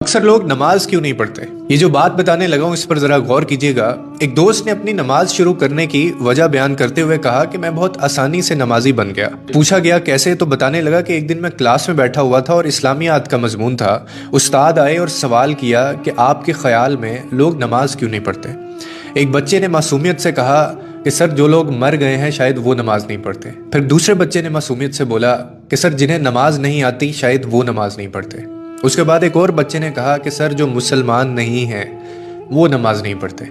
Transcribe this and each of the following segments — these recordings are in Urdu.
اکثر لوگ نماز کیوں نہیں پڑھتے؟ یہ جو بات بتانے لگا ہوں اس پر ذرا غور کیجیے گا۔ ایک دوست نے اپنی نماز شروع کرنے کی وجہ بیان کرتے ہوئے کہا کہ میں بہت آسانی سے نمازی بن گیا۔ پوچھا گیا کیسے، تو بتانے لگا کہ ایک دن میں کلاس میں بیٹھا ہوا تھا اور اسلامیات کا مضمون تھا۔ استاد آئے اور سوال کیا کہ آپ کے خیال میں لوگ نماز کیوں نہیں پڑھتے؟ ایک بچے نے معصومیت سے کہا کہ سر جو لوگ مر گئے ہیں شاید وہ نماز نہیں پڑھتے۔ پھر دوسرے بچے نے معصومیت سے بولا کہ سر جنہیں نماز نہیں آتی شاید وہ نماز نہیں پڑھتے۔ اس کے بعد ایک اور بچے نے کہا کہ سر جو مسلمان نہیں ہیں وہ نماز نہیں پڑھتے۔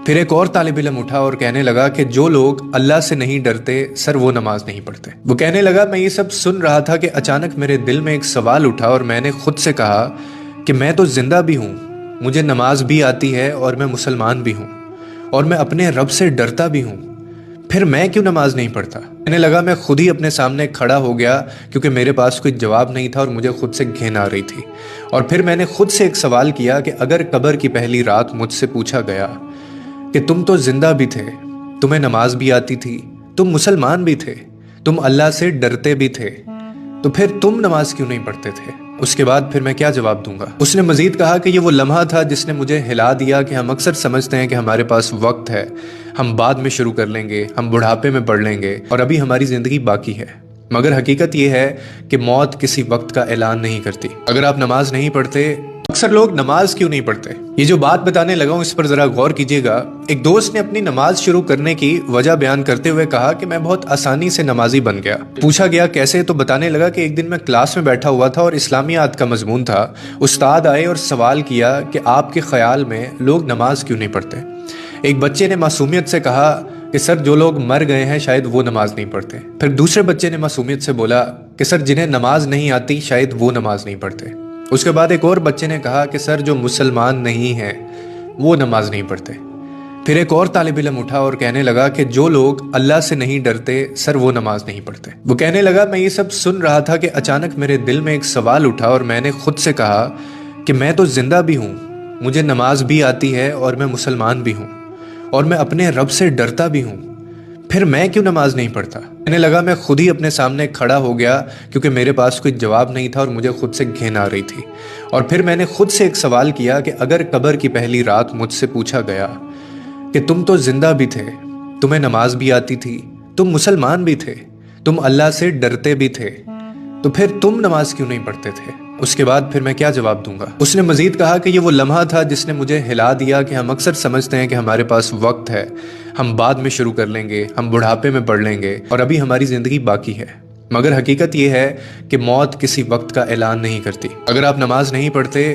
پھر ایک اور طالب علم اٹھا اور کہنے لگا کہ جو لوگ اللہ سے نہیں ڈرتے سر وہ نماز نہیں پڑھتے۔ وہ کہنے لگا میں یہ سب سن رہا تھا کہ اچانک میرے دل میں ایک سوال اٹھا اور میں نے خود سے کہا کہ میں تو زندہ بھی ہوں، مجھے نماز بھی آتی ہے اور میں مسلمان بھی ہوں اور میں اپنے رب سے ڈرتا بھی ہوں، پھر میں کیوں نماز نہیں پڑھتا؟ کہنے لگا میں خود ہی اپنے سامنے کھڑا ہو گیا کیونکہ میرے پاس کوئی جواب نہیں تھا اور مجھے خود سے گھن آ رہی تھی، اور پھر میں نے خود سے ایک سوال کیا کہ اگر قبر کی پہلی رات مجھ سے پوچھا گیا کہ تم تو زندہ بھی تھے، تمہیں نماز بھی آتی تھی، تم مسلمان بھی تھے، تم اللہ سے ڈرتے بھی تھے، تو پھر تم نماز کیوں نہیں پڑھتے تھے؟ اس کے بعد پھر میں کیا جواب دوں گا؟ اس نے مزید کہا کہ یہ وہ لمحہ تھا جس نے مجھے ہلا دیا کہ ہم اکثر سمجھتے ہیں کہ ہمارے پاس وقت ہے، ہم بعد میں شروع کر لیں گے، ہم بڑھاپے میں پڑھ لیں گے اور ابھی ہماری زندگی باقی ہے، مگر حقیقت یہ ہے کہ موت کسی وقت کا اعلان نہیں کرتی۔ اگر آپ نماز نہیں پڑھتے، اکثر لوگ نماز کیوں نہیں پڑھتے؟ یہ جو بات بتانے لگا ہوں اس پر ذرا غور کیجیے گا۔ ایک دوست نے اپنی نماز شروع کرنے کی وجہ بیان کرتے ہوئے کہا کہ میں بہت آسانی سے نمازی بن گیا۔ پوچھا گیا کیسے، تو بتانے لگا کہ ایک دن میں کلاس میں بیٹھا ہوا تھا اور اسلامیات کا مضمون تھا۔ استاد آئے اور سوال کیا کہ آپ کے خیال میں لوگ نماز کیوں نہیں پڑھتے؟ ایک بچے نے معصومیت سے کہا کہ سر جو لوگ مر گئے ہیں شاید وہ نماز نہیں پڑھتے۔ پھر دوسرے بچے نے معصومیت سے بولا کہ سر جنہیں نماز نہیں آتی شاید وہ نماز نہیں پڑھتے۔ اس کے بعد ایک اور بچے نے کہا کہ سر جو مسلمان نہیں ہیں وہ نماز نہیں پڑھتے۔ پھر ایک اور طالب علم اٹھا اور کہنے لگا کہ جو لوگ اللہ سے نہیں ڈرتے سر وہ نماز نہیں پڑھتے۔ وہ کہنے لگا میں یہ سب سن رہا تھا کہ اچانک میرے دل میں ایک سوال اٹھا اور میں نے خود سے کہا کہ میں تو زندہ بھی ہوں، مجھے نماز بھی آتی ہے اور میں مسلمان بھی ہوں اور میں اپنے رب سے ڈرتا بھی ہوں، پھر میں کیوں نماز نہیں پڑھتا؟ کہنے لگا میں خود ہی اپنے سامنے کھڑا ہو گیا کیونکہ میرے پاس کوئی جواب نہیں تھا اور مجھے خود سے گھن آ رہی تھی، اور پھر میں نے خود سے ایک سوال کیا کہ اگر قبر کی پہلی رات مجھ سے پوچھا گیا کہ تم تو زندہ بھی تھے، تمہیں نماز بھی آتی تھی، تم مسلمان بھی تھے، تم اللہ سے ڈرتے بھی تھے، تو پھر تم نماز کیوں نہیں پڑھتے تھے؟ اس کے بعد پھر میں کیا جواب دوں گا؟ اس نے مزید کہا کہ یہ وہ لمحہ تھا جس نے مجھے ہلا دیا کہ ہم اکثر سمجھتے ہیں کہ ہمارے پاس وقت ہے، ہم بعد میں شروع کر لیں گے، ہم بڑھاپے میں پڑھ لیں گے اور ابھی ہماری زندگی باقی ہے، مگر حقیقت یہ ہے کہ موت کسی وقت کا اعلان نہیں کرتی۔ اگر آپ نماز نہیں پڑھتے